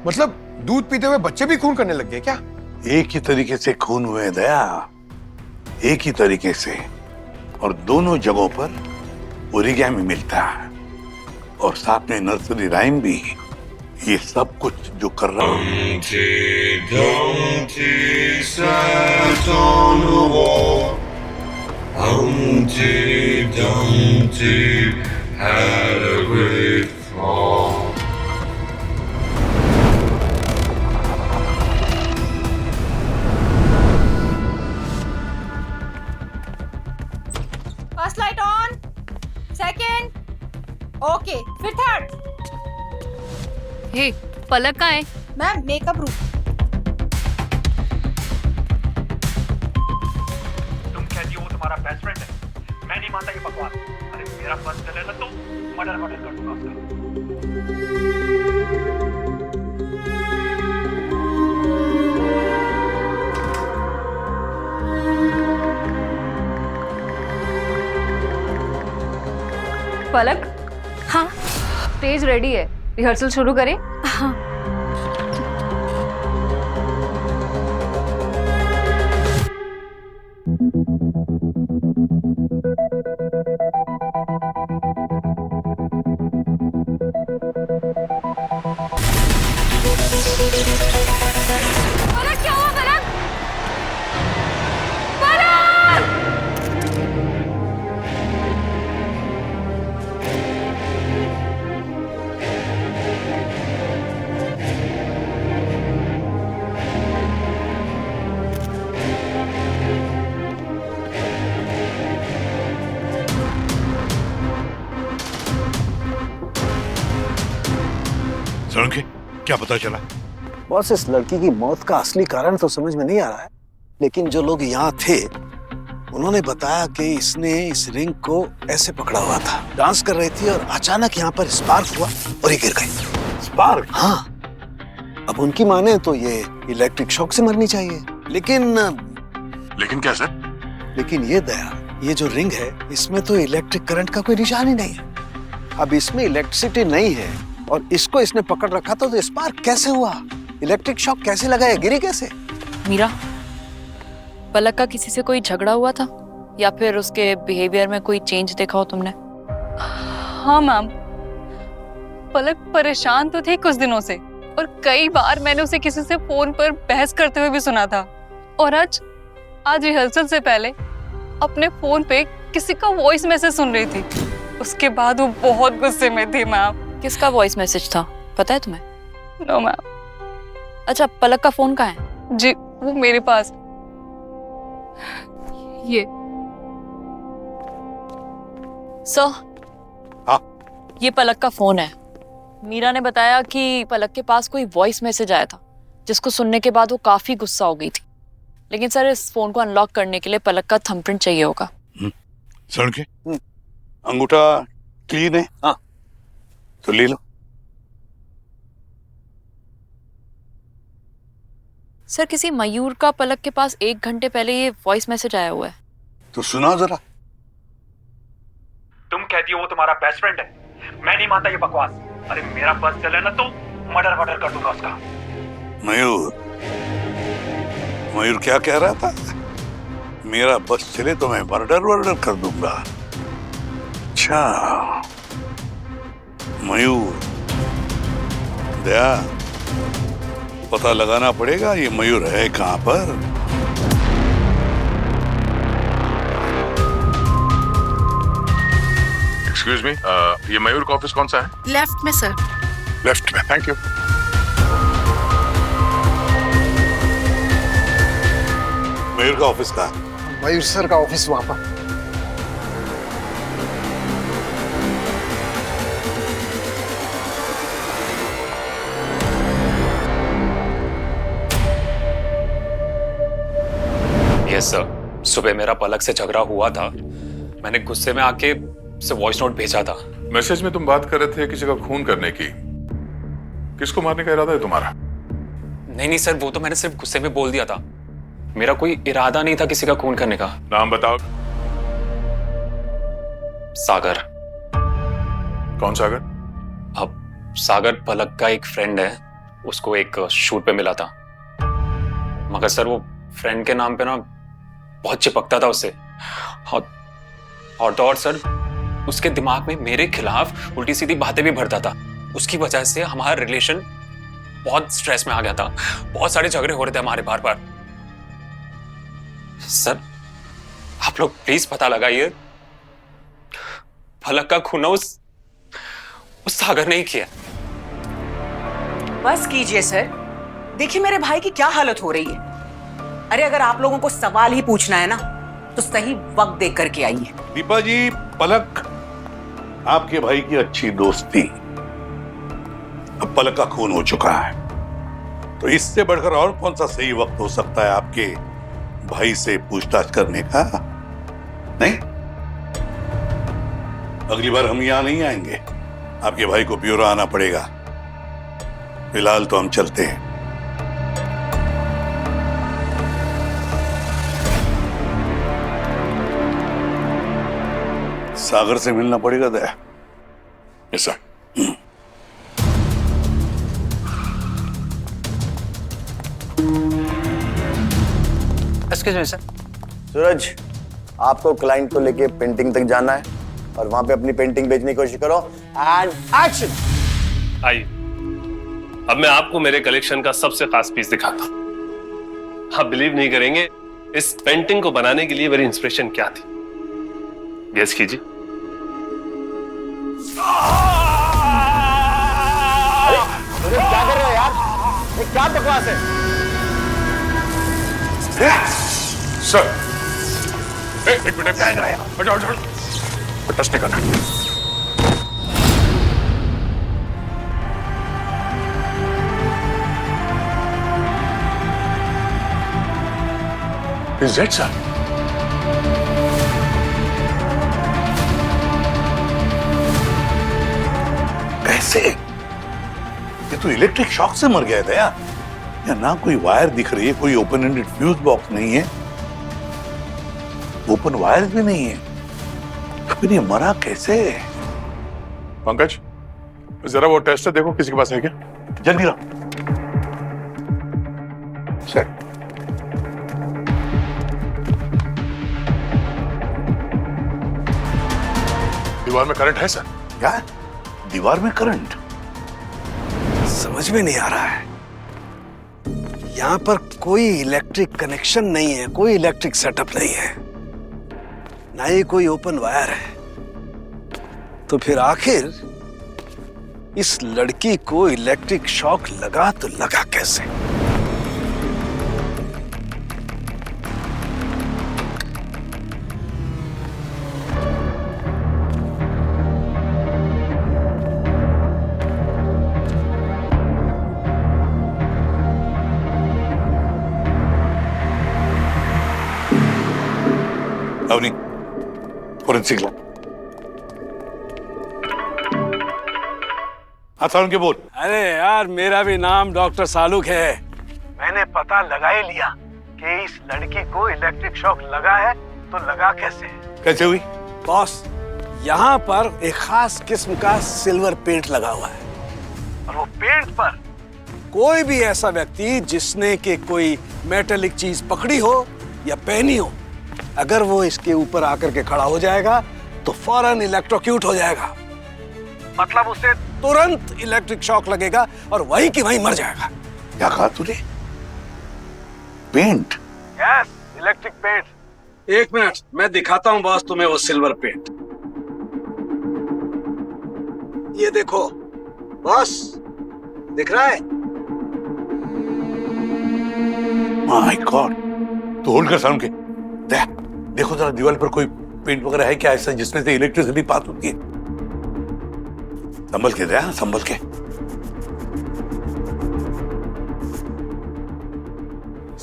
मतलब दूध पीते हुए बच्चे भी खून करने लग गए क्या? एक ही तरीके से खून हुए दया, एक ही तरीके से, और दोनों जगहों पर ओरिगेमी मिलता है और साथ में नर्सरी राइम भी। ये सब कुछ जो कर रहा हूं। First light on, second, okay, फिर थर्ड। हे, पलक कहाँ है? Ma'am makeup room. तुम कहती हो वो तुम्हारा बेस्ट फ्रेंड है? मैं नहीं मानता ये बकवास। अरे मेरा बस चले ना तो मर्डर कर दूंगा उसका। पलक, हाँ स्टेज रेडी है, रिहर्सल शुरू करें? हाँ। पलक, क्या हुआ पलक? पलक! सोलंकी, क्या पता चला? बॉस, इस लड़की की मौत का असली कारण तो समझ में नहीं आ रहा है, लेकिन जो लोग यहाँ थे उन्होंने बताया कि इसने इस रिंग को ऐसे पकड़ा हुआ था, डांस कर रही थी और अचानक यहाँ पर स्पार्क हुआ और ये गिर गई। स्पार्क? हाँ, अब उनकी माने तो ये इलेक्ट्रिक शॉक से मरनी चाहिए, लेकिन क्या सर? लेकिन ये दया, ये जो रिंग है इसमें तो इलेक्ट्रिक करंट का कोई निशान ही नहीं है। अब इसमें इलेक्ट्रिसिटी नहीं है और इसको इसने पकड़ रखा था, तो स्पार्क कैसे हुआ? इलेक्ट्रिक शॉक कैसे लगा? गिरी कैसे? मीरा, पलक का किसी से कोई झगड़ा हुआ था या फिर उसके बिहेवियर में कोई चेंज देखा हो तुमने? हाँ मैम, पलक परेशान तो थी कुछ दिनों से और कई बार मैंने उसे किसी से फोन पर बहस करते हुए भी सुना था। और आज रिहर्सल से पहले अपने फोन पे किसी का वॉइस मैसेज सुन रही थी। उसके बाद वो बहुत गुस्से में थी मैम। किसका वॉइस मैसेज था, पता है तुम्हें? No ma'am. अच्छा, पलक का फोन कहाँ है? जी, वो मेरे पास। ये सर, हाँ? ये पलक का फोन है। मीरा ने बताया कि पलक के पास कोई वॉइस मैसेज आया था जिसको सुनने के बाद वो काफी गुस्सा हो गई थी। लेकिन सर, इस फोन को अनलॉक करने के लिए पलक का थंबप्रिंट चाहिए होगा। सोलंकी, अंगूठा क्लीन है? हाँ। तो ले लो। सर, किसी मयूर का पलक के पास 1 घंटे पहले ये वॉइस मैसेज आया हुआ है। तो सुनाओ जरा। तुम कहती हो वो तुम्हारा बेस्ट फ्रेंड है? मैं नहीं मानता ये बकवास। अरे मेरा बस चले ना तो मर्डर कर दूंगा उसका। मयूर, मयूर क्या कह रहा था? मेरा बस चले तो मैं मर्डर कर दूंगा। अच्छा मयूर, दया, पता लगाना पड़ेगा ये मयूर है कहां पर। एक्सक्यूज मी, ये मयूर का ऑफिस कौन सा है? लेफ्ट में सर। लेफ्ट में, थैंक यू। मयूर का ऑफिस कहां? मयूर सर का ऑफिस वहां पर। यस सर, सुबह मेरा पलक से झगड़ा हुआ था। मैंने गुस्से में आके उसे वॉइस नोट भेजा था। मैसेज में तुम बात कर रहे थे किसी का खून करने की। किसको मारने का इरादा है तुम्हारा? नहीं सर, वो तो मैंने सिर्फ गुस्से में बोल दिया था। मेरा कोई इरादा नहीं था किसी का खून करने का। नाम बताओ। सागर। कौन सागर? अब सागर पलक का एक फ्रेंड है। उसको एक शूट पे मिला था, मगर सर वो फ्रेंड के नाम पे ना बहुत चिपकता था उससे। और तो और सर उसके दिमाग में मेरे खिलाफ उल्टी सीधी बातें भी भरता था। उसकी वजह से हमारा रिलेशन बहुत स्ट्रेस में आ गया था, बहुत सारे झगड़े हो रहे थे हमारे बार बार। सर आप लोग प्लीज पता लगाइए, पलक का खून उस सागर ने ही किया। बस कीजिए सर, देखिए मेरे भाई की क्या हालत हो रही है। अरे अगर आप लोगों को सवाल ही पूछना है ना तो सही वक्त देख करके आइए। दीपा जी, पलक आपके भाई की अच्छी दोस्त थी, अब पलक का खून हो चुका है, तो इससे बढ़कर और कौन सा सही वक्त हो सकता है आपके भाई से पूछताछ करने का? नहीं, अगली बार हम यहां नहीं आएंगे, आपके भाई को ब्यूरो आना पड़ेगा। फिलहाल तो हम चलते हैं। सागर से मिलना पड़ेगा Daya. Yes sir. Excuse me sir. Suraj, आपको क्लाइंट को लेके पेंटिंग तक जाना है और वहां पे अपनी पेंटिंग बेचने की कोशिश करो। And action. आइए, अब मैं आपको मेरे कलेक्शन का सबसे खास पीस दिखाता हूं। आप बिलीव नहीं करेंगे इस पेंटिंग को बनाने के लिए मेरी इंस्पिरेशन क्या थी। गेस कीजिए। क्या कर रहे हो यार? ये क्या बकवास है? सर एक मिनट, टच नहीं करना। Is that sir? कैसे? ये तो इलेक्ट्रिक शॉक से मर गया था यार। या ना कोई वायर दिख रही है, कोई ओपन एंडेड फ्यूज बॉक्स नहीं है, ओपन वायर भी नहीं है, फिर ये मरा कैसे? पंकज जरा वो टेस्टर देखो, किसी के पास है क्या? जल्दी लाओ। सर, दीवार में करंट है सर। क्या? दीवार में करंट? समझ में नहीं आ रहा है। यहाँ पर कोई इलेक्ट्रिक कनेक्शन नहीं है, कोई इलेक्ट्रिक सेटअप नहीं है, ना ही कोई ओपन वायर है। तो फिर आखिर इस लड़की को इलेक्ट्रिक शॉक लगा तो लगा कैसे? Avani, forensic lab. हाँ सारुण के बोल। अरे यार, मेरा भी नाम डॉक्टर सालुक है। मैंने पता लगा ही लिया कि इस लड़की को इलेक्ट्रिक शॉक लगा है, तो लगा कैसे? कैसे हुई? बॉस, यहाँ पर एक खास किस्म का सिल्वर पेंट लगा हुआ है, और वो पेंट पर कोई भी ऐसा व्यक्ति जिसने के कोई मेटेलिक चीज पकड़ी हो या पहनी हो, अगर वो इसके ऊपर आकर के खड़ा हो जाएगा तो फौरन इलेक्ट्रोक्यूट हो जाएगा। मतलब उसे तुरंत इलेक्ट्रिक शॉक लगेगा और वहीं की वहीं मर जाएगा। क्या कहा तूने? पेंट? Yes, electric paint. एक मिनट, मैं दिखाता हूं बॉस तुम्हें वो सिल्वर पेंट। ये देखो बॉस, दिख रहा है? My God. तो होल्ड कर सारुण के। देखो जरा दीवार पर कोई पेंट वगैरह है क्या ऐसा जिसमें से इलेक्ट्रिसिटी पास होती है? संभल के दया, संभल के।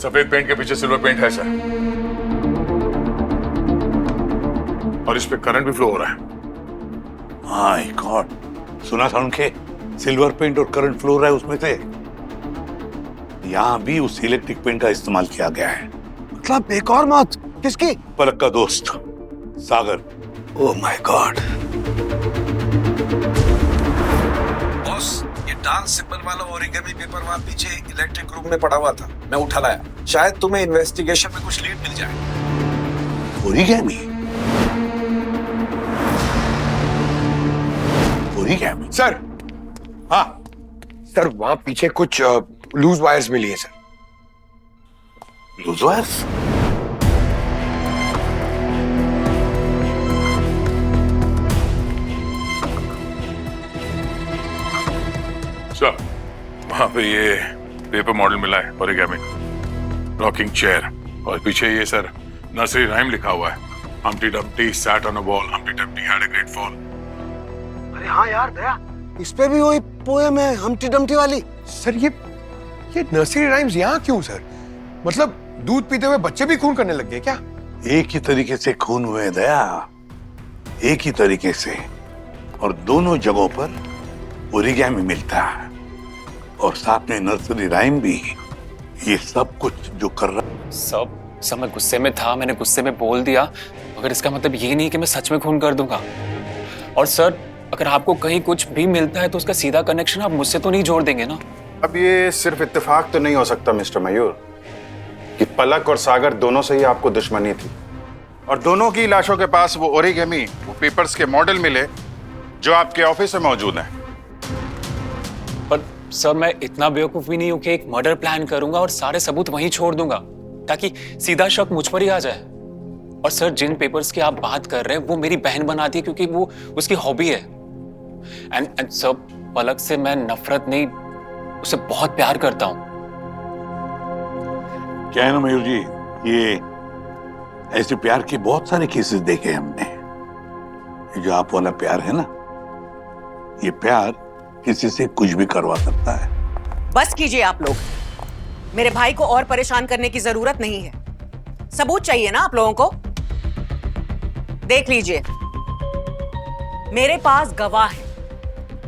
सफेद पेंट के पीछे सिल्वर पेंट है सर, और इस पे करंट भी फ्लो हो रहा है। My God. सुना सारुण के, सिल्वर पेंट और करंट फ्लो हो रहा है उसमें से। यहां भी उस इलेक्ट्रिक पेंट का इस्तेमाल किया गया है। मतलब एक और मौत? किसकी? पलक का दोस्त Sagar. Oh my god. Boss, ये लाल सिंबल वाला ओरिगेमी पेपर वहां पीछे इलेक्ट्रिक रूम में पड़ा हुआ था, मैं उठा लाया। शायद तुम्हें इन्वेस्टिगेशन में कुछ लीड मिल जाए। ओरिगेमी? ओरिगेमी? सर, हाँ सर, वहां पीछे कुछ लूज वायर्स मिली है सर। Loose wires? सर, वहां पे ये पेपर मॉडल मिला है ओरिगेमी, रॉकिंग चेयर, और पीछे ये सर नर्सरी राइम लिखा हुआ है, Humpty Dumpty sat on a wall, Humpty Dumpty had a great fall. अरे हाँ यार दया, इस पे भी वही पोएम है हम्प्टी डम्प्टी वाली। सर ये नर्सरी राइम्स यहाँ क्यों सर? मतलब दूध पीते हुए बच्चे भी खून करने लग गए क्या? एक ही तरीके से खून हुए दया, एक ही तरीके से, और दोनों जगहों पर ओरिगेमी मिलता है, और साथ में नर्सरी राइम भी। ये सब कुछ जो कर रहा सब मैं गुस्से में था, मैंने गुस्से में बोल दिया, मगर इसका मतलब ये नहीं कि मैं सच में खून कर दूंगा। और सर, अगर आपको कहीं कुछ भी मिलता है तो उसका सीधा कनेक्शन आप मुझसे तो नहीं जोड़ देंगे ना? अब ये सिर्फ इत्तेफाक तो नहीं हो सकता मिस्टर मयूर कि पलक और सागर दोनों से ही आपको दुश्मनी थी, और दोनों की लाशों के पास वो ओरिगेमी, वो पेपर्स के मॉडल मिले जो आपके ऑफिस में मौजूद हैं। पर सर, मैं इतना बेवकूफ भी नहीं हूं कि एक मर्डर प्लान करूंगा और सारे सबूत वहीं छोड़ दूंगा ताकि सीधा शक मुझ पर ही आ जाए। और सर, जिन पेपर्स की आप बात कर रहे हैं वो मेरी बहन बनाती है क्योंकि वो उसकी हॉबी है। एंड सर, पलक से मैं नफरत नहीं, उसे बहुत प्यार करता हूं। क्या है ना मयूर जी, ये ऐसे प्यार के बहुत सारे केसेस देखे हमने। ये जो आप वाला प्यार है ना, ये प्यार किसी से कुछ भी करवा सकता है। बस कीजिए आप लोग, मेरे भाई को और परेशान करने की जरूरत नहीं है। सबूत चाहिए ना आप लोगों को? देख लीजिए, मेरे पास गवाह है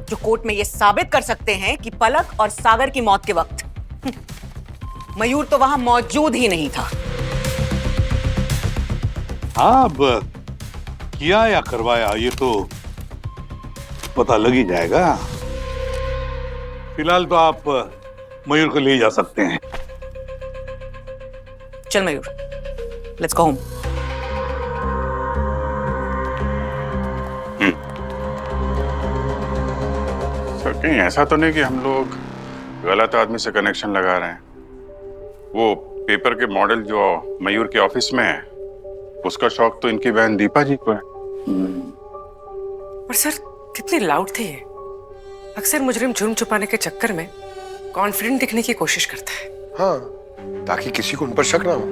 जो कोर्ट में यह साबित कर सकते हैं कि पलक और सागर की मौत के वक्त मयूर तो वहां मौजूद ही नहीं था। हाँ, अब किया या करवाया ये तो पता लग ही जाएगा। फिलहाल तो आप मयूर को ले जा सकते हैं। चल मयूर, लेट्स गो होम। सर, कहीं ऐसा तो नहीं कि हम लोग गलत आदमी से कनेक्शन लगा रहे हैं? वो पेपर के मॉडल जो मयूर के ऑफिस में है, उसका शौक तो इनकी बहन दीपा जी को है। पर सर, कितने लाउड थे ये। अक्सर मुजरिम जुर्म छुपाने के चक्कर में कॉन्फिडेंट दिखने की कोशिश करता है। हाँ, ताकि किसी को उन पर शक ना हो।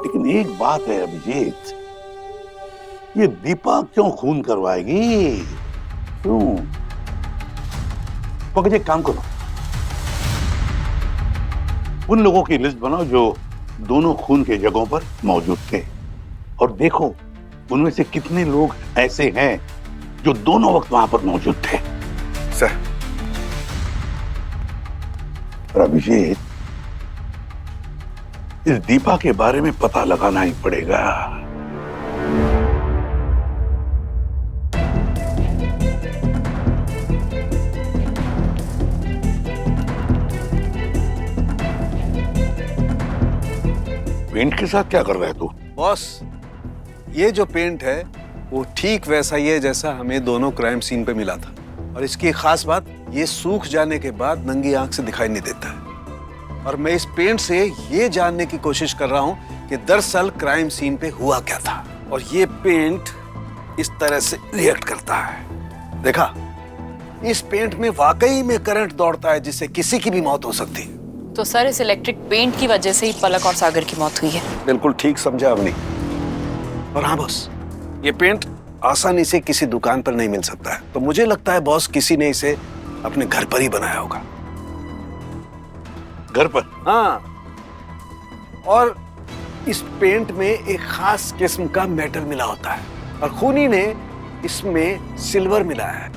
लेकिन एक बात है अभिजीत, ये दीपा क्यों खून करवाएगी? क्यों? पकड़े, काम करो, उन लोगों की लिस्ट बनाओ जो दोनों खून के जगहों पर मौजूद थे, और देखो उनमें से कितने लोग ऐसे हैं जो दोनों वक्त वहां पर मौजूद थे। सर, अभिजीत, इस दीपा के बारे में पता लगाना ही पड़ेगा। पेंट के साथ क्या कर रहा है तू? बॉस, ये जो पेंट है वो ठीक वैसा ही है जैसा हमें दोनों क्राइम सीन पे मिला था, और इसकी एक खास बात, ये सूख जाने के बाद नंगी आंख से दिखाई नहीं देता है। और मैं इस पेंट से ये जानने की कोशिश कर रहा हूं कि दरअसल क्राइम सीन पे हुआ क्या था, और ये पेंट इस तरह से रिएक्ट करता है। देखा, इस पेंट में वाकई में करंट दौड़ता है जिससे किसी की भी मौत हो सकती है। तो सर, इस इलेक्ट्रिक पेंट की वजह से ही पलक और सागर की मौत हुई है। बिल्कुल ठीक समझा आपने। और हाँ बॉस, ये पेंट आसानी से किसी दुकान पर नहीं मिल सकता है, तो मुझे लगता है बॉस किसी ने इसे अपने घर पर ही बनाया होगा। घर पर? हाँ, और इस पेंट में एक खास किस्म का मेटल मिला होता है, और खूनी ने इसमें सिल्वर मिलाया है।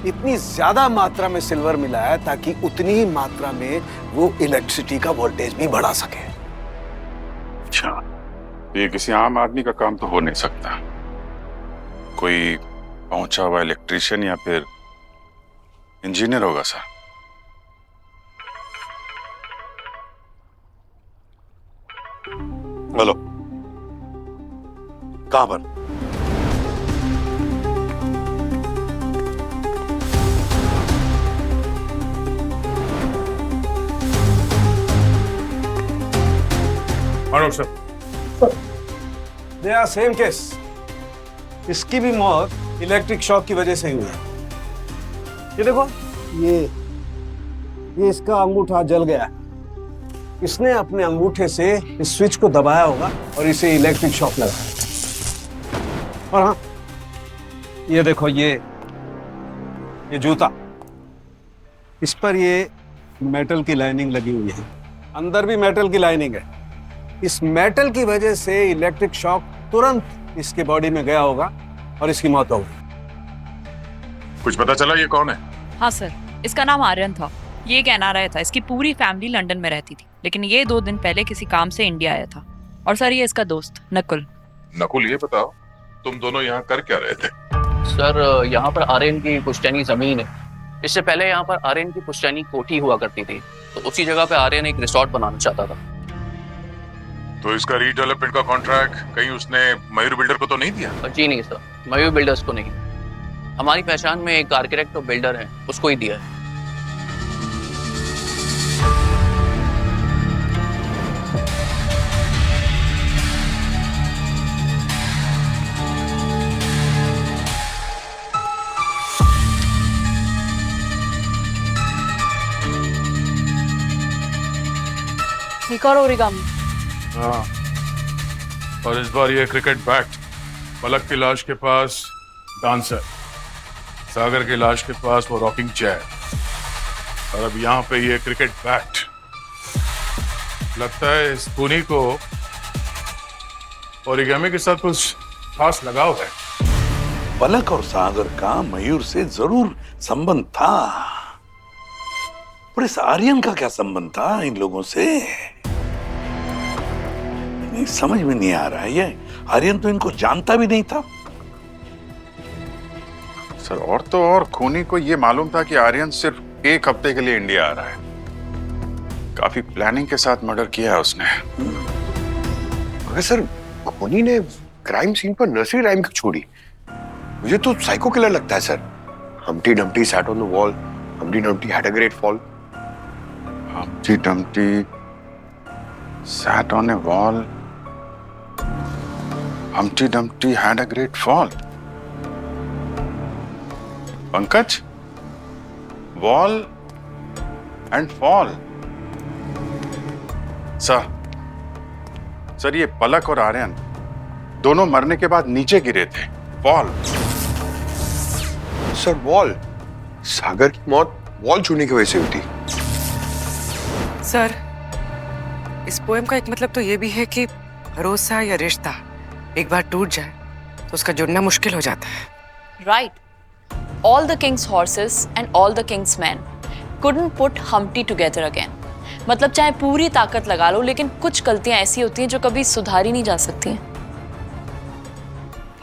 इतनी ज्यादा मात्रा में सिल्वर मिलाया है ताकि उतनी ही मात्रा में वो इलेक्ट्रिसिटी का वोल्टेज भी बढ़ा सके। अच्छा, ये किसी आम आदमी का काम तो हो नहीं सकता। कोई पहुंचा हुआ इलेक्ट्रिशियन या फिर इंजीनियर होगा सर। हेलो, कहां पर? Manoj sir, they are same case. इसकी भी मौत इलेक्ट्रिक शॉक की वजह से ही हुई है। ये देखो, ये इसका अंगूठा जल गया। इसने अपने अंगूठे से इस स्विच को दबाया होगा और इसे इलेक्ट्रिक शॉक लगा। और हाँ, ये देखो, ये जूता, इस पर ये मेटल की लाइनिंग लगी हुई है। अंदर भी मेटल की लाइनिंग है। इस मेटल की वजह से इलेक्ट्रिक शॉक तुरंत इसके बॉडी में गया होगा और इसकी मौत हो गई। कुछ पता चला ये कौन है? हाँ सर, इसका नाम आर्यन था। ये एक एनआरआई था। इसकी पूरी फैमिली लंदन में रहती थी, लेकिन ये 2 दिन पहले किसी काम से इंडिया आया था। और सर, ये इसका दोस्त नकुल। नकुल, ये बताओ तुम दोनों यहाँ कर क्या रहे थे? सर, यहाँ पर आर्यन की पुश्तैनी जमीन है। इससे पहले यहाँ पर आर्यन की पुश्तैनी कोठी हुआ करती थी, तो उसी जगह पे आर्यन एक रिसोर्ट बनाना चाहता था। तो इसका रीडेवलपमेंट का कॉन्ट्रैक्ट कहीं उसने मयूर बिल्डर को तो नहीं दिया? जी नहीं सर, मयूर बिल्डर्स को नहीं। हमारी पहचान में एक आर्किटेक्ट और बिल्डर है, उसको ही दिया है। एक और ओरिगामी। हाँ, और इस बार ये क्रिकेट बैट। पलक की लाश के पास डांसर, सागर की लाश के पास वो रॉकिंग चेयर, और अब यहाँ पे ये क्रिकेट बैट। लगता है इस खूनी को ओरिगामी के साथ कुछ खास लगाव है। पलक और सागर का मयूर से जरूर संबंध था, पर इस आर्यन का क्या संबंध था इन लोगों से? नहीं समझ में नहीं आ रहा है। ये आर्यन तो इनको जानता भी नहीं था। सर, और तो और खूनी को ये मालूम था कि आर्यन सिर्फ 1 हफ्ते के लिए इंडिया आ रहा है। काफी प्लानिंग के साथ मर्डर किया है उसने। मगर सर, खूनी ने क्राइम सीन पर नर्सरी राइम क्यों छोड़ी? मुझे तो साइको किलर लगता है sir. Humpty Dumpty sat on the wall. Humpty Dumpty had a great fall. Humpty Dumpty sat on a wall. Humpty Dumpty had a great fall. Pankaj, wall and fall. Sir, ये पलक और आर्यन दोनों मरने के बाद नीचे गिरे थे। वॉल। Sir, wall? सागर की मौत वॉल छूने की वजह से हुई थी। सर, इस पोएम का एक मतलब तो ये भी है कि भरोसा या रिश्ता एक बार टूट जाए तो उसका जुड़ना मुश्किल हो जाता है। Right. All the king's horses and all the king's men couldn't put Humpty together again. मतलब चाहे पूरी ताकत लगा लो, लेकिन कुछ गलतियां ऐसी होती हैं जो कभी सुधारी नहीं जा सकती हैं।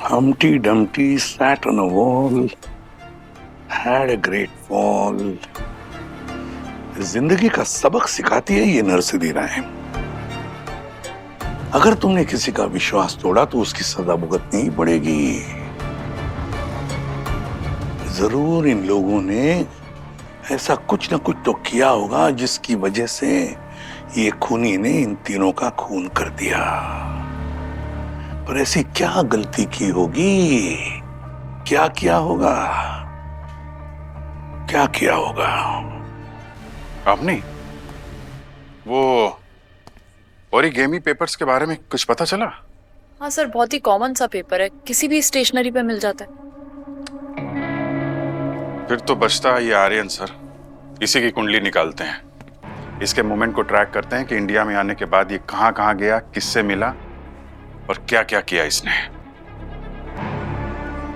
Humpty Dumpty sat on a wall, had a great fall. जिंदगी का सबक सिखाती है ये नर्सरी राइम। अगर तुमने किसी का विश्वास तोड़ा तो उसकी सजा भुगतनी ही पड़ेगी। जरूर इन लोगों ने ऐसा कुछ न कुछ तो किया होगा जिसकी वजह से ये खूनी ने इन तीनों का खून कर दिया। पर ऐसी क्या गलती की होगी? क्या किया होगा? क्या किया होगा? आपने वो ओरिगेमी पेपर्स के बारे में कुछ पता चला? हाँ सर, बहुत ही कॉमन सा पेपर है, किसी भी स्टेशनरी पे मिल जाता है। फिर तो बचता है ये आर्यन सर। इसी की कुंडली निकालते हैं, इसके मूवमेंट को ट्रैक करते हैं कि इंडिया में आने के बाद ये कहां कहां गया, किससे मिला और क्या क्या किया इसने।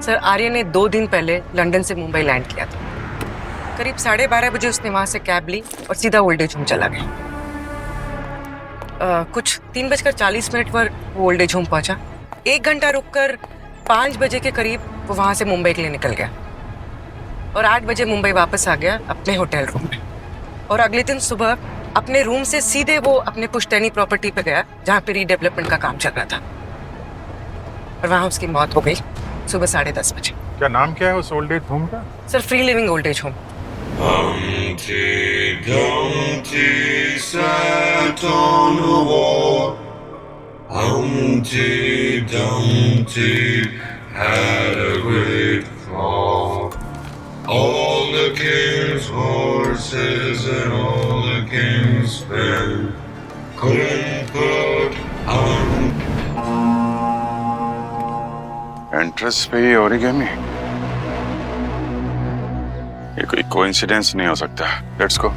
सर, आर्यन ने 2 दिन पहले लंदन से मुंबई लैंड किया था। करीब 12:30 बजे उसने वहां से कैब ली और सीधा ओल्ड एज होम चला गया। कुछ 3:40 पर वो ओल्ड एज होम पहुंचा। 1 घंटा रुककर 5 बजे के करीब वो वहां से मुंबई के लिए निकल गया और 8 बजे मुंबई वापस आ गया अपने होटल रूम में। और अगले दिन सुबह अपने रूम से सीधे वो अपने पुश्तैनी प्रॉपर्टी पे गया जहाँ पे रीडेवलपमेंट का काम चल रहा था, और वहां उसकी मौत हो गई सुबह 10:30 बजे। क्या नाम क्या है उस ओल्ड एज होम का? Sir, free living old age home. Humpty Dumpty sat on a wall. Humpty Dumpty had a great fall. All the king's horses and all the king's men couldn't put entrance पे ही origami. ये कोई coincidence नहीं हो सकता। Let's go.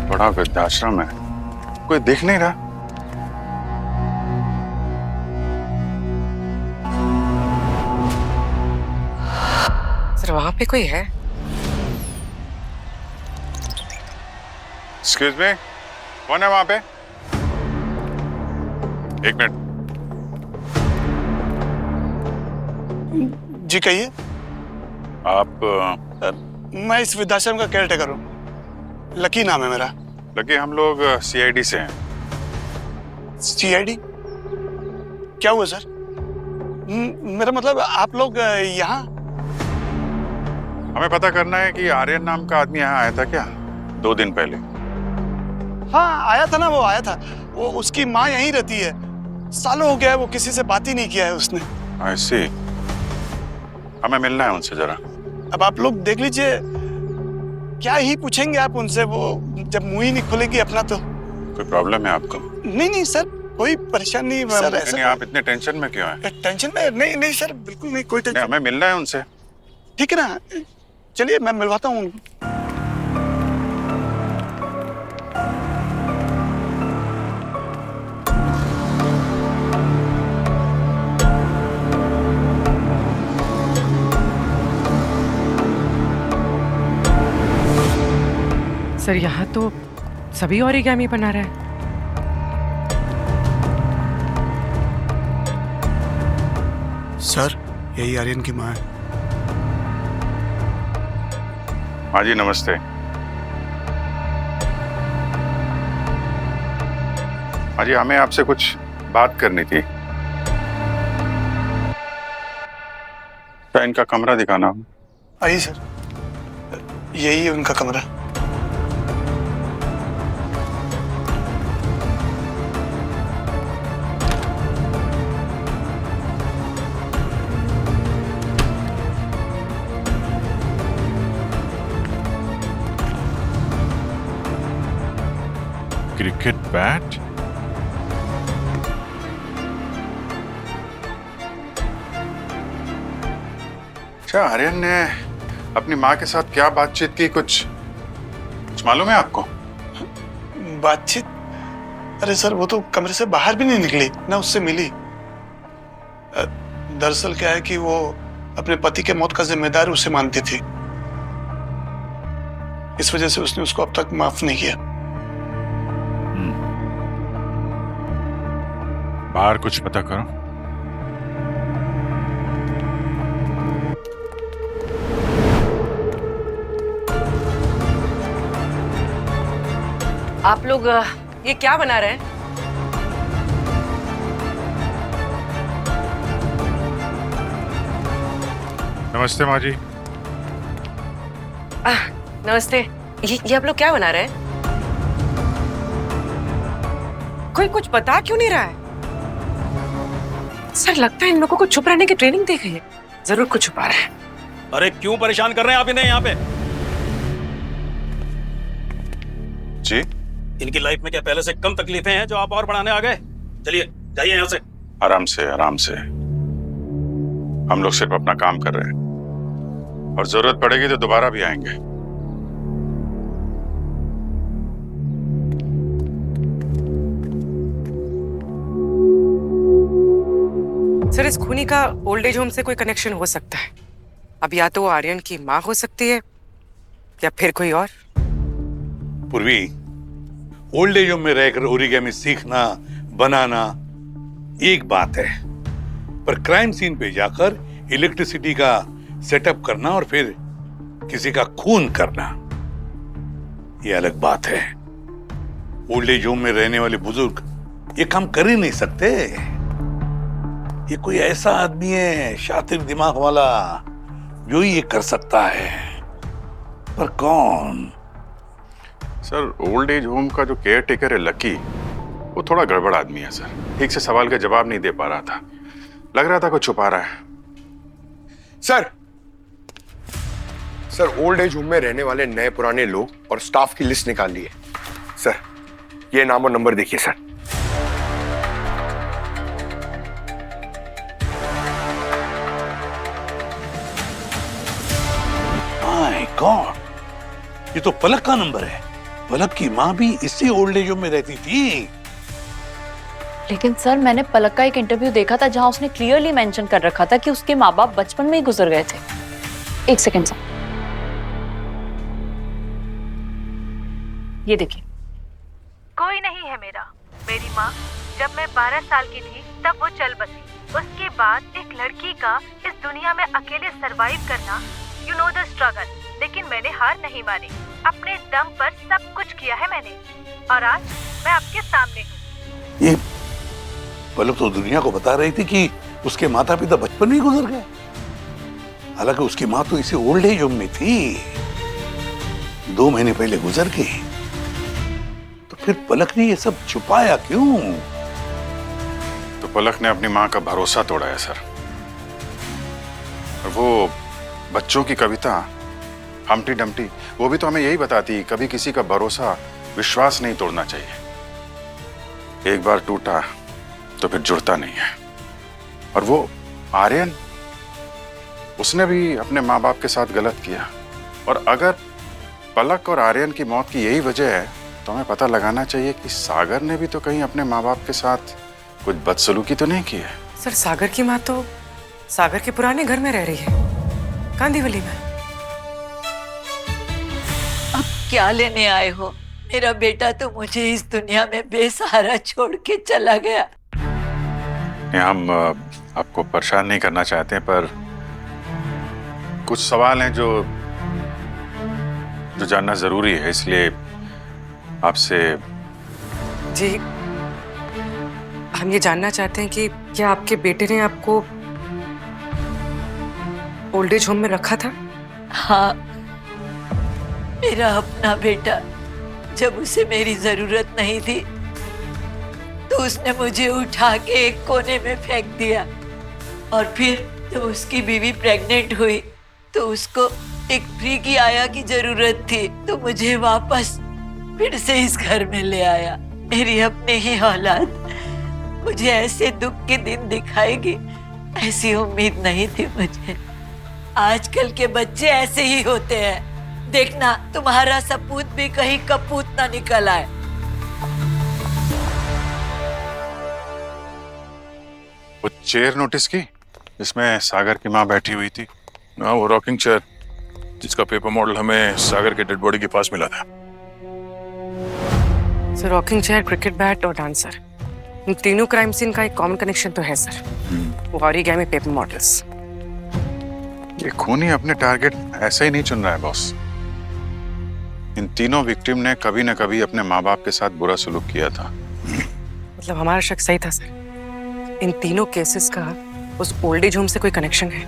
बड़ा वृद्धाश्रम है, कोई देख नहीं रहा। सर, वहां पे कोई है? एक्सक्यूज मी, कौन है वहां पे? एक मिनट। जी कहिए। आप मैं इस वृद्धाश्रम का केयर टेकर हूँ, लकी नाम है मेरा। लकी, हम लोग सीआईडी से हैं। सीआईडी? क्या हुआ सर? मेरा मतलब आप लोग यहाँ? हमें पता करना है कि आर्यन नाम का आदमी यहाँ आया था क्या 2 दिन पहले? हाँ आया था ना, वो आया था। वो उसकी माँ यहीं रहती है, सालों हो गया है वो किसी से बात ही नहीं किया है उसने। I see। हमें मिलना है उनसे जरा। अब आप लोग देख लीजिए, क्या ही पूछेंगे आप उनसे, वो जब मुंह ही नहीं खुलेगी अपना तो। कोई प्रॉब्लम है आपको? नहीं नहीं सर, कोई परेशानी नहीं सर। ऐसा नहीं, आप इतने टेंशन में क्यों हैं? टेंशन में नहीं नहीं सर, बिल्कुल नहीं, कोई टेंशन। हमें मिलना है उनसे। ठीक है ना, चलिए मैं मिलवाता हूँ उनको। सर, यहाँ तो सभी ओरिगामी बना रहे हैं। सर, यही आर्यन की माँ है। हाँ जी, नमस्ते। हाँ जी, हमें आपसे कुछ बात करनी थी। क्या इनका कमरा दिखाना? आइए सर, यही है उनका कमरा। Cricket bat? अच्छा, आर्यन ने अपनी माँ के साथ क्या बातचीत की, कुछ मालूम है आपको? बातचीत? अरे सर, वो तो कमरे से बाहर भी नहीं निकली, ना उससे मिली। दरअसल क्या है कि वो अपने पति के मौत का जिम्मेदार उसे मानती थी, इस वजह से उसने उसको अब तक माफ नहीं किया। बाहर कुछ पता करो। आप लोग ये क्या बना रहे हैं? नमस्ते माँ जी। नमस्ते। ये आप लोग क्या बना रहे हैं? कोई कुछ बता क्यों नहीं रहा है? सर, लगता है इन लोगों को छुप रहने की ट्रेनिंग दी गई है। जरूर कुछ छुपा रहे हैं। अरे क्यों परेशान कर रहे हैं आप इन्हें यहाँ पे? जी? इनकी लाइफ में क्या पहले से कम तकलीफें हैं जो आप और बढ़ाने आ गए? चलिए जाइए यहाँ से। आराम से, आराम से। हम लोग सिर्फ अपना काम कर रहे हैं, और जरूरत पड़ेगी तो दोबारा भी आएंगे। सर, इस खूनी का ओल्ड एज होम से कोई कनेक्शन हो सकता है। अब या तो वो आर्यन की माँ हो सकती है या फिर कोई और। पूर्वी, ओल्ड एज होम में रहकर ओरिगेमी सीखना, बनाना एक बात है, पर क्राइम सीन पे जाकर इलेक्ट्रिसिटी का सेटअप करना और फिर किसी का खून करना, ये अलग बात है। ओल्ड एज होम में रहने वाले बुजुर्ग ये काम कर ही नहीं सकते। ये कोई ऐसा आदमी है शातिर दिमाग वाला जो ही ये कर सकता है, पर कौन? सर, ओल्ड एज होम का जो केयर टेकर है लकी, वो थोड़ा गड़बड़ आदमी है सर। ठीक से सवाल का जवाब नहीं दे पा रहा था, लग रहा था कुछ छुपा रहा है। सर ओल्ड एज होम में रहने वाले नए पुराने लोग और स्टाफ की लिस्ट निकाल ली है सर। ये नाम और नंबर देखिए सर। माय गॉड, ये तो पलक का नंबर है। पलक की माँ भी इसी ओल्ड एज होम में रहती थी। लेकिन सर, मैंने पलक का एक इंटरव्यू देखा था जहां उसने क्लियरली मेंशन कर रखा था कि उसके माँ बाप बचपन में ही गुजर गए थे। एक सेकंड सर, ये देखिए। कोई नहीं है मेरा। मेरी माँ जब मैं 12 साल की थी तब वो चल बसी। उसके बाद एक लड़की का इस दुनिया में अकेले सरवाइव करना, यू नो द स्ट्रगल। लेकिन मैंने हार नहीं मानी, अपने दम पर सब कुछ किया है मैंने, और आज मैं आपके सामने हूँ। ये पलक तो दुनिया को बता रही थी कि उसके माता पिता बचपन में ही गुजर गए, हालांकि उसकी माँ तो इसी ओल्ड एज होम में थी, 2 महीने पहले गुजर गई। तो फिर पलक ने ये सब छुपाया क्यों? तो पलक ने अपनी माँ का भरोसा तोड़ा है सर। और वो बच्चों की कविता हम्टी डम्टी, वो भी तो हमें यही बताती, कभी किसी का भरोसा, विश्वास नहीं तोड़ना चाहिए। एक बार टूटा तो फिर जुड़ता नहीं है। और वो आर्यन, उसने भी अपने माँ बाप के साथ गलत किया। और अगर पलक और आर्यन की मौत की यही वजह है तो हमें पता लगाना चाहिए कि सागर ने भी तो कहीं अपने माँ बाप के साथ कुछ बदसलूकी तो नहीं की है। सर, सागर की माँ तो सागर के पुराने घर में रह रही है, कांदीवली में। अब क्या लेने आए हो? मेरा बेटा तो मुझे इस दुनिया में बेसहारा छोड़ के चला गया। हम आपको परेशान नहीं करना चाहते, पर कुछ सवाल हैं जो जानना जरूरी है, इसलिए आपसे। जी, हम ये जानना चाहते हैं कि क्या आपके बेटे ने आपको ओल्ड एज होम में रखा था? हाँ, मेरा अपना बेटा। जब उसे मेरी जरूरत नहीं थी तो उसने मुझे उठा के एक कोने में फेंक दिया, और फिर जब उसकी बीवी प्रेग्नेंट हुई तो उसको एक फ्री की आया की जरूरत थी, तो मुझे वापस फिर से इस घर में ले आया। मेरी अपनी ही औलाद मुझे ऐसे दुख के दिन दिखाएगी, ऐसी उम्मीद नहीं थी मुझे। आजकल के बच्चे ऐसे ही होते हैं, देखना तुम्हारा सपूत भी कहीं कपूत ना निकल आए। वो चेयर नोटिस की जिसमें सागर की माँ बैठी हुई थी? हाँ, वो रॉकिंग चेयर जिसका पेपर मॉडल हमें सागर के डेड बॉडी के पास मिला था। Sir, rocking chair, cricket bat और डांसर, इन तीनों क्राइम सीन का एक कॉमन कनेक्शन तो है सर, वो ओरिगेमी पेपर मॉडल्स। ये खूनी अपने टारगेट ऐसे ही नहीं चुन रहा है बॉस। इन तीनों विक्टिम ने कभी न कभी अपने माँ बाप के साथ बुरा सलूक किया था। मतलब हमारा शक सही था सर, इन तीनों केसेस का उस ओल्ड एज होम से कोई कनेक्शन है?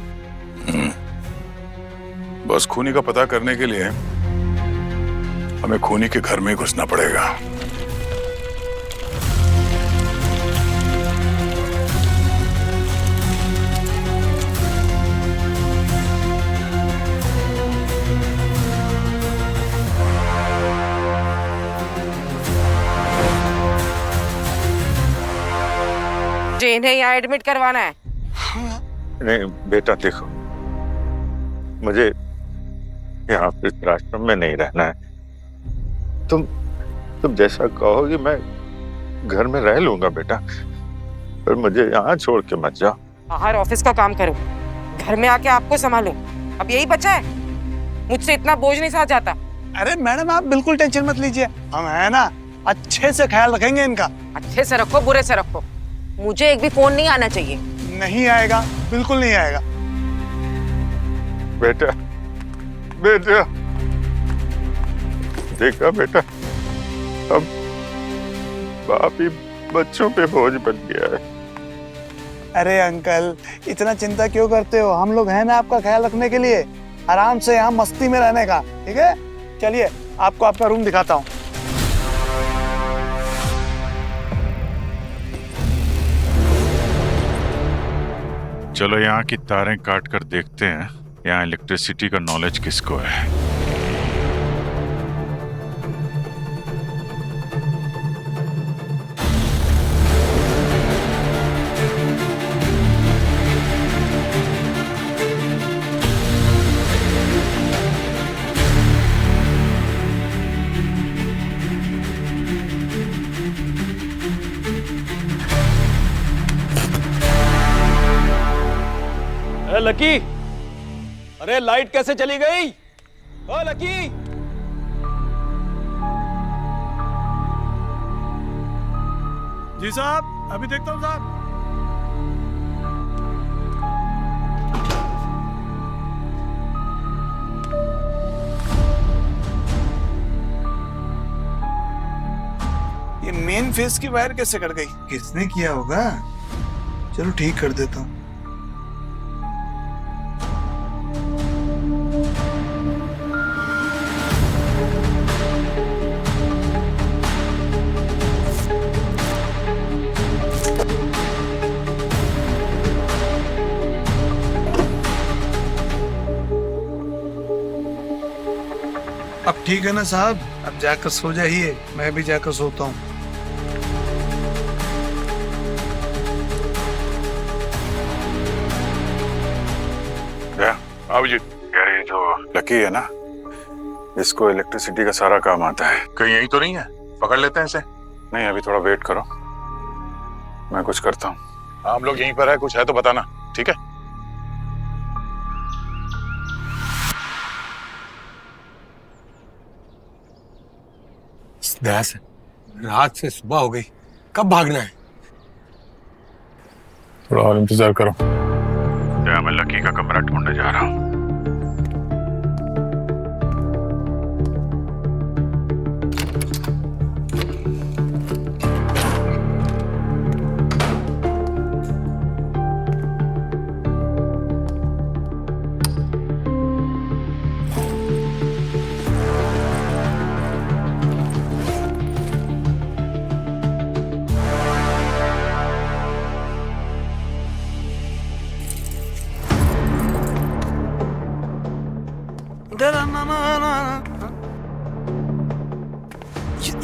बस खूनी का पता करने के लिए हमें खूनी के घर में घुसना पड़ेगा। इन्हें यहाँ एडमिट करवाना है। नहीं बेटा, देखो, मुझे यहाँ आश्रम में नहीं रहना है। तुम जैसा कहोगी मैं घर में रह लूंगा बेटा, पर मुझे यहाँ छोड़ के मत जाओ। बाहर ऑफिस का काम करो, घर में आके आपको संभालो। अब यही बचा है, मुझसे इतना बोझ नहीं सहा जाता। अरे मैडम आप बिल्कुल टेंशन मत लीजिए, हम है ना, अच्छे से ख्याल रखेंगे इनका। अच्छे से रखो बुरे से रखो, मुझे एक भी फोन नहीं आना चाहिए। नहीं आएगा, बिल्कुल नहीं आएगा। बेटा बेटा देखा बेटा, अब बाप ही बच्चों पे बोझ बन गया है। अरे अंकल इतना चिंता क्यों करते हो, हम लोग हैं ना आपका ख्याल रखने के लिए, आराम से यहाँ मस्ती में रहने का, ठीक है? चलिए आपको आपका रूम दिखाता हूँ। चलो यहाँ की तारें काट कर देखते हैं यहाँ इलेक्ट्रिसिटी का नॉलेज किसको है। लकी, अरे लाइट कैसे चली गई? ओ लकी, जी साहब, अभी देखता हूँ साहब। ये मेन फेस की वायर कैसे कट गई? किसने किया होगा? चलो ठीक कर देता हूँ। अब ठीक है ना साहब? अब जाकर सो जाइए, मैं भी जाकर सोता हूँ। अभिजीत, यार ये जो लकी है ना, इसको इलेक्ट्रिसिटी का सारा काम आता है। कहीं यही तो नहीं है? पकड़ लेते हैं इसे। नहीं, अभी थोड़ा वेट करो, मैं कुछ करता हूँ। आप लोग यहीं पर है, कुछ है तो बताना, ठीक है? रात से सुबह हो गई, कब भागना है? थोड़ा और इंतजार करो। मैं लकी का कमरा ढूंढने जा रहा हूँ।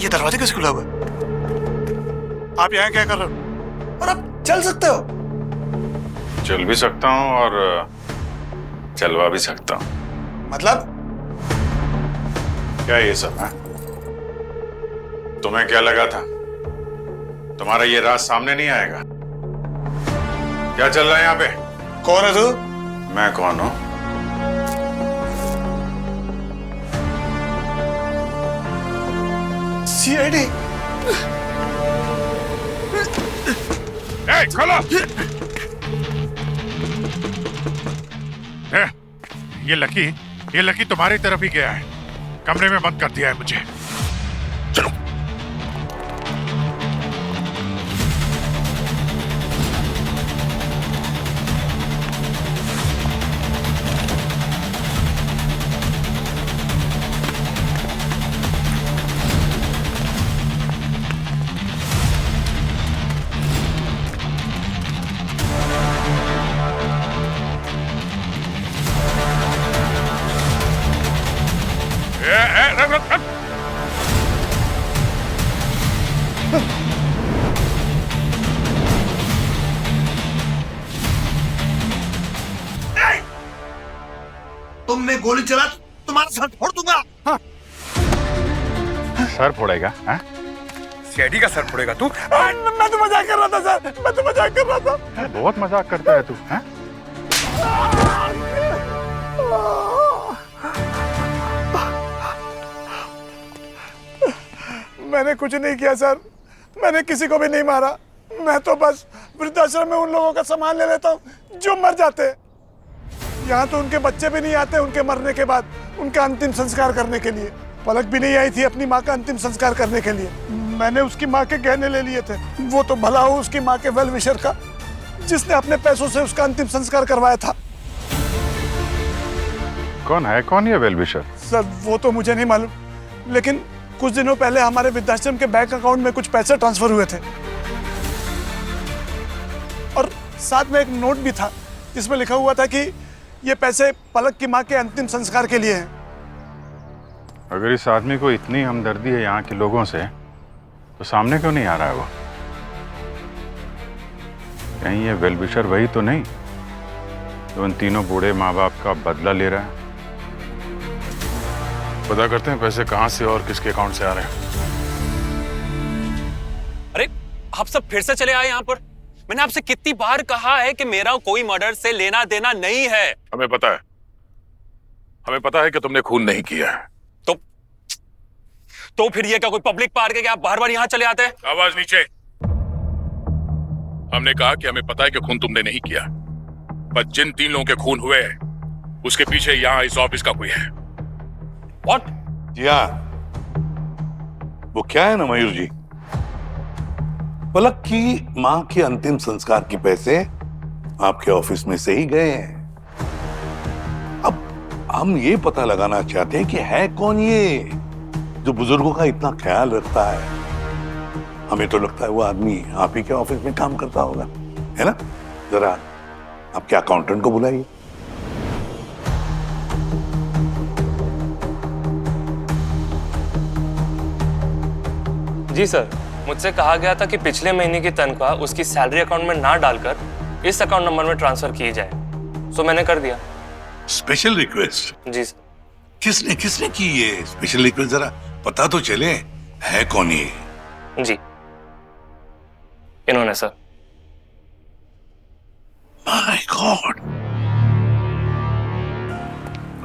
ये दरवाजा कैसे खुला हुआ है? आप यहाँ क्या कर रहे हो? और आप चल सकते हो? चल भी सकता हूँ और चलवा भी सकता हूँ। मतलब? क्या ये सब है? तुम्हें क्या लगा था तुम्हारा ये राज सामने नहीं आएगा? क्या चल रहा है यहाँ पे? कौन है तू? मैं कौन हूँ? सीआईडी। खोलो! ये लकी तुम्हारी तरफ ही गया है, कमरे में बंद कर दिया है मुझे। चलो। तुमने गोली चला, तुम्हारा सर फोड़ दूंगा। हाँ। सर फोड़ेगा? सीआईडी का सर फोड़ेगा तू? मैं तो मजाक कर रहा था सर, मैं तो मजाक कर रहा था। बहुत मजाक करता है तू, हैं? मैंने कुछ नहीं किया सर, मैंने किसी को भी नहीं मारा। मैं तो बस वृद्धाश्रम में उन लोगों का सामान ले लेता हूँ जो मर जाते हैं। यहाँ तो उनके बच्चे भी नहीं आते उनके मरने के बाद उनका अंतिम संस्कार करने के लिए। पलक भी नहीं आई थी अपनी माँ का अंतिम संस्कार करने के लिए। मैंने उसकी माँ के गहने ले लिए थे। वो तो भला हो उसकी माँ के वेल विशर का, जिसने अपने पैसों से उसका अंतिम संस्कार करवाया था। कौन ये वेल विशर? सर वो तो मुझे नहीं मालूम, लेकिन कुछ दिनों पहले हमारे वृद्धाश्रम के बैंक अकाउंट में कुछ पैसे ट्रांसफर हुए थे और साथ में एक नोट भी था जिसमें लिखा हुआ था कि ये पैसे पलक की माँ के अंतिम संस्कार के लिए हैं। अगर इस आदमी को इतनी हमदर्दी है यहाँ के लोगों से, तो सामने क्यों नहीं आ रहा है वो? कहीं ये वेल विशर वही तो नहीं तो उन तीनों बूढ़े माँ बाप का बदला ले रहा है? पता करते हैं पैसे कहां से और किसके अकाउंट से आ रहे हैं। अरे आप सब फिर से चले आए यहाँ पर। मैंने आपसे कितनी बार कहा है कि मेरा कोई मर्डर से लेना देना नहीं है। हमें पता है कि तुमने खून नहीं किया है। तो फिर ये क्या कोई पब्लिक पार्क है कि आप बार बार यहाँ चले आते हैं? आवाज नीचे। हमने कहा कि हमें पता है कि खून तुमने नहीं किया, पर जिन 3 लोगों के खून हुए उसके पीछे यहाँ इस ऑफिस का कोई है। What? जी हाँ, वो क्या है ना मयूर जी, पलक की मां के अंतिम संस्कार के पैसे आपके ऑफिस में से ही गए हैं। अब हम ये पता लगाना चाहते हैं कि है कौन ये जो बुजुर्गों का इतना ख्याल रखता है। हमें तो लगता है वो आदमी आप ही के ऑफिस में काम करता होगा, है ना? जरा आपके अकाउंटेंट को बुलाइए। जी सर, मुझसे कहा गया था कि पिछले महीने की तनख्वाह उसकी सैलरी अकाउंट में ना डालकर इस अकाउंट नंबर में ट्रांसफर की जाए, सो मैंने कर दिया। Special request? जी सर। किसने की ये स्पेशल रिक्वेस्ट? जरा पता तो चले है कौन ये? जी इन्होंने sir. My God.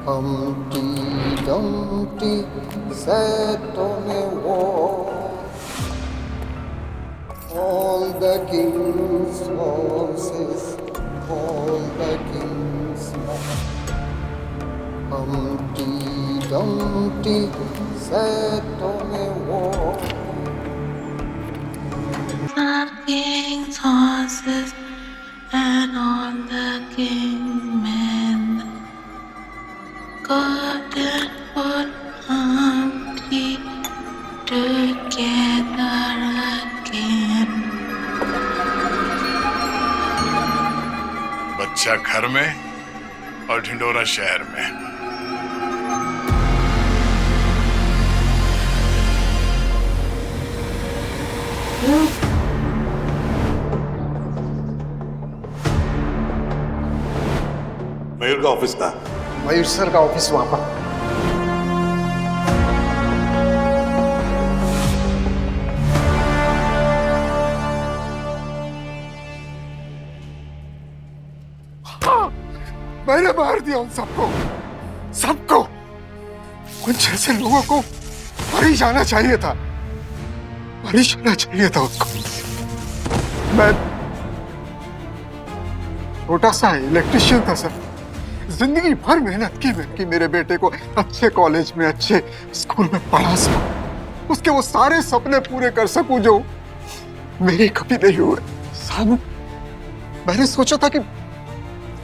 Humpty Dumpty sat on a wall. All the king's horses, all the king's men. Humpty Dumpty sat on a wall. The king's horses and all the king's men couldn't put Humpty together again. बच्चा घर में और ढिंडोरा शहर में। मयूर का office था। मयूर sir का office वहां पर। मैंने मार दिया उन सबको। उन जैसे लोगों को मर ही जाना चाहिए था, उनको। मैं छोटा सा इलेक्ट्रिशियन था सर। जिंदगी भर मेहनत की मेरे बेटे को अच्छे कॉलेज में, अच्छे स्कूल में पढ़ा सकूं, उसके वो सारे सपने पूरे कर सकूं जो मेरे कभी नहीं हुए। सानू, मैंने सोचा था कि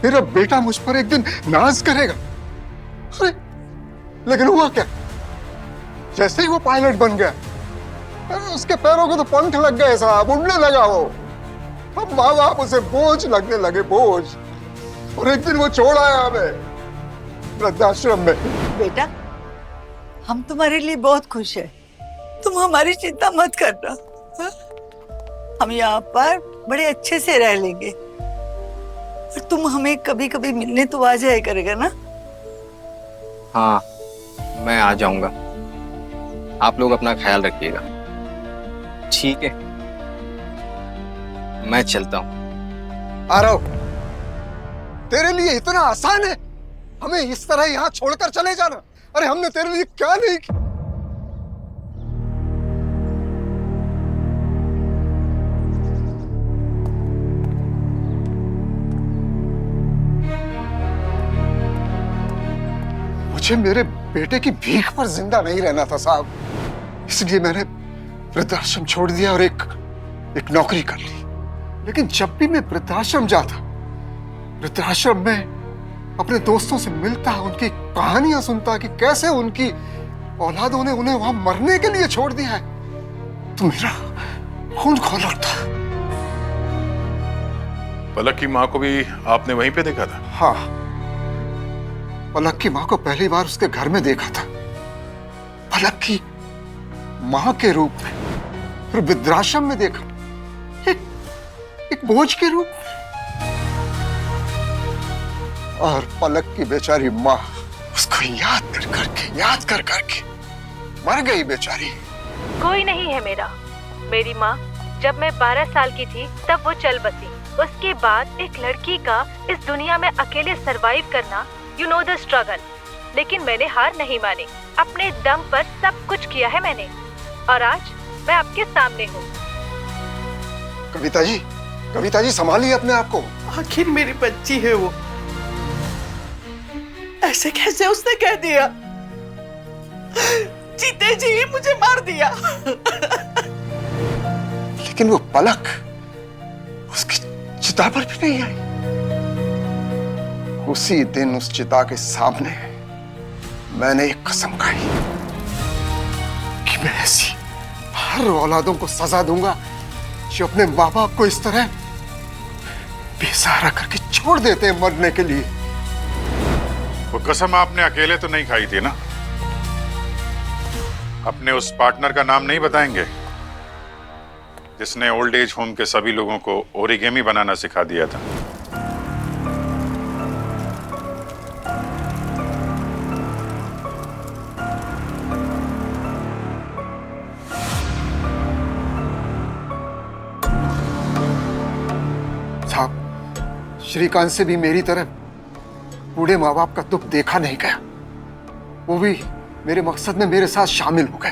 मेरा बेटा मुझ पर एक दिन नाज करेगा। अरे लेकिन हुआ क्या? जैसे ही वो पायलट बन गया, उसके पैरों को तो पंख लग गए साहब, उड़ने लगा वो। अब माँ बाप उसे बोझ लगने लगे, बोझ। और एक दिन वो छोड़ आया हमें वृद्धाश्रम में। बेटा, हम तुम्हारे लिए बहुत खुश है, तुम हमारी चिंता मत करना। हा? हम यहाँ पर बड़े अच्छे से रह लेंगे और तुम हमें कभी कभी मिलने तो आ जाया करेगा ना? हाँ, मैं आ जाऊंगा। आप लोग अपना ख्याल रखिएगा। ठीक है, मैं चलता हूँ। आरव, तेरे लिए इतना आसान है हमें इस तरह यहाँ छोड़कर चले जाना। अरे हमने तेरे लिए क्या नहीं किया। मुझे मेरे बेटे की भीख पर जिंदा नहीं रहना था साहब, इसलिए मैंने वृद्धाश्रम छोड़ दिया और एक नौकरी कर ली। लेकिन जब भी मैं वृद्धाश्रम जाता, वृद्धाश्रम में अपने दोस्तों से मिलता, उनकी कहानियां सुनता कि कैसे उनकी औलादों ने उन्हें वहां मरने के लिए छोड़ दिया है, तो मेरा खून खौल उठता। पलक की माँ को भी आपने वहीं पे देखा था? हाँ, पलक की माँ को पहली बार उसके घर में देखा था, पलक की माँ के रूप में। फिर वृद्धाश्रम में देखा, एक बोझ के रूप में। और पलक की बेचारी माँ उसको याद कर करके मर गई बेचारी। कोई नहीं है मेरा। मेरी माँ जब मैं 12 साल की थी तब वो चल बसी। उसके बाद एक लड़की का इस दुनिया में अकेले सरवाइव करना, यू नो द स्ट्रगल। लेकिन मैंने हार नहीं मानी, अपने दम पर सब कुछ किया है मैंने, और आज मैं आपके सामने हूँ। कविता जी संभालिए अपने आप को। आखिर मेरी बच्ची है वो, ऐसे कैसे उसने कह दिया? जीते जी ही मुझे मार दिया। लेकिन वो पलक उसकी चिता पर भी नहीं आई। उसी दिन उस चिता के सामने मैंने एक कसम खाई कि मैं ऐसी हर औलादों को सजा दूंगा जो अपने माँ बाप को इस तरह बेसहारा करके छोड़ देते हैं मरने के लिए। वो कसम आपने अकेले तो नहीं खाई थी ना? अपने उस पार्टनर का नाम नहीं बताएंगे जिसने ओल्ड एज होम के सभी लोगों को ओरिगेमी बनाना सिखा दिया था? साहब, श्रीकांत से भी मेरी तरह बूढ़े माँ बाप का दुख देखा नहीं गया। वो भी मेरे मकसद में मेरे साथ शामिल हो गए।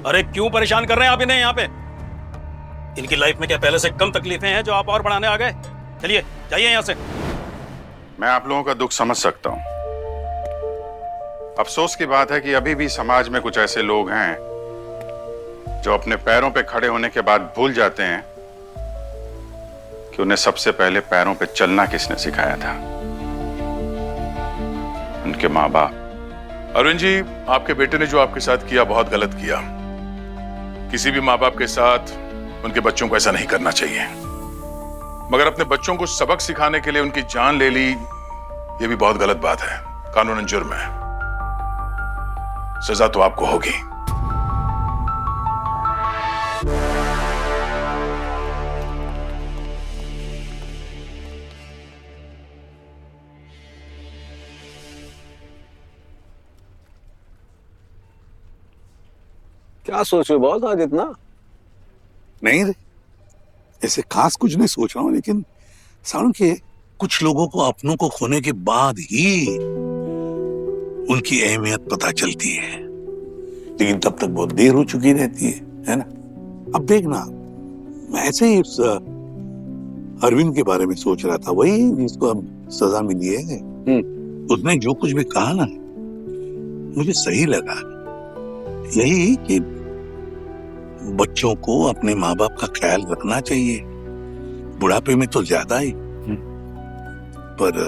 अरे क्यों परेशान कर रहे हैं आप इन्हें यहाँ पे? इनकी लाइफ में क्या पहले से कम तकलीफें हैं जो आप और बढ़ाने आ गए? चलिए जाइए यहाँ से। मैं आप लोगों का दुख समझ सकता हूँ। अफसोस की बात है कि अभी भी समाज में कुछ ऐसे लोग हैं जो अपने पैरों पे खड़े होने के बाद भूल जाते हैं कि उन्हें सबसे पहले पैरों पे चलना किसने सिखाया था। उनके माँ बाप। अरविंद जी, आपके बेटे ने जो आपके साथ किया बहुत गलत किया। किसी भी माँ बाप के साथ उनके बच्चों को ऐसा नहीं करना चाहिए, मगर अपने बच्चों को सबक सिखाने के लिए उनकी जान ले ली, ये भी बहुत गलत बात है। कानूनन जुर्म है, सजा तो आपको होगी। क्या सोच रहे हो बॉस आज इतना? नहीं रे, ऐसे खास कुछ नहीं सोच रहा हूँ, लेकिन सारुण के कुछ लोगों को अपनों को खोने के बाद ही उनकी अहमियत पता चलती है, लेकिन तब तक बहुत देर हो चुकी रहती है ना? अब देखना, मैं ऐसे ही उस अरविंद के बारे में सोच रहा था, वही जिसको अब सजा मिली है। उसने जो कुछ भी कहा ना, मुझे सही लगा। यही कि बच्चों को अपने माँ बाप का ख्याल रखना चाहिए, बुढ़ापे में तो ज्यादा ही, पर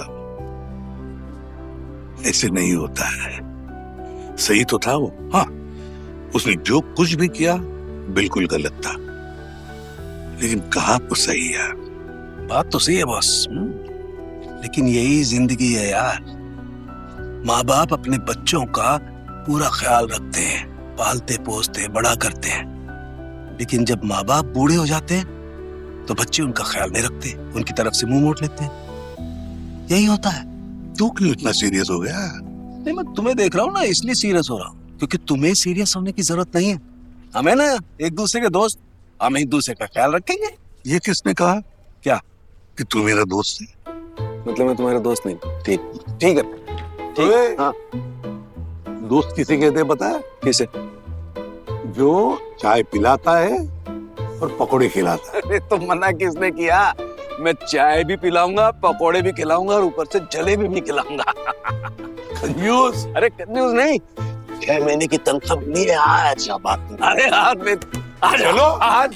ऐसे नहीं होता है। सही तो था वो। हाँ, उसने जो कुछ भी किया बिल्कुल गलत था, लेकिन कहा तो सही यार। बात तो सही है बॉस, लेकिन यही जिंदगी है यार। माँ बाप अपने बच्चों का पूरा ख्याल रखते हैं, पालते पोसते बड़ा करते हैं, लेकिन जब माँ बाप बूढ़े हो जाते हैं तो बच्चे उनका ख्याल नहीं रखते, उनकी तरफ से मुंह मोड़ लेते हैं। यही होता है। तू क्यों इतना सीरियस हो गया? नहीं, मैं तुम्हें देख रहा हूँ ना, इसलिए सीरियस हो रहा हूँ, क्योंकि तुम्हें सीरियस होने की जरूरत नहीं है। हमें ना एक दूसरे के दोस्त, हम एक दूसरे का ख्याल रखेंगे। ये किसने कहा? क्या कि तू मेरा दोस्त है? मतलब मैं तुम्हारा दोस्त नहीं? ठीक है, ठीक। हाँ। दोस्त किसे कहते हैं पता है? किसे? जो चाय पिलाता है और पकौड़े खिलाता है। अरे तो मना किसने किया? मैं चाय भी पिलाऊंगा, पकौड़े भी खिलाऊंगा और ऊपर से जलेबी भी खिलाऊंगा। कंजूस। अरे कंजूस नहीं, 6 महीने की तनख्वाह मिली है आज। क्या बात? अरे आज में आज चलो आज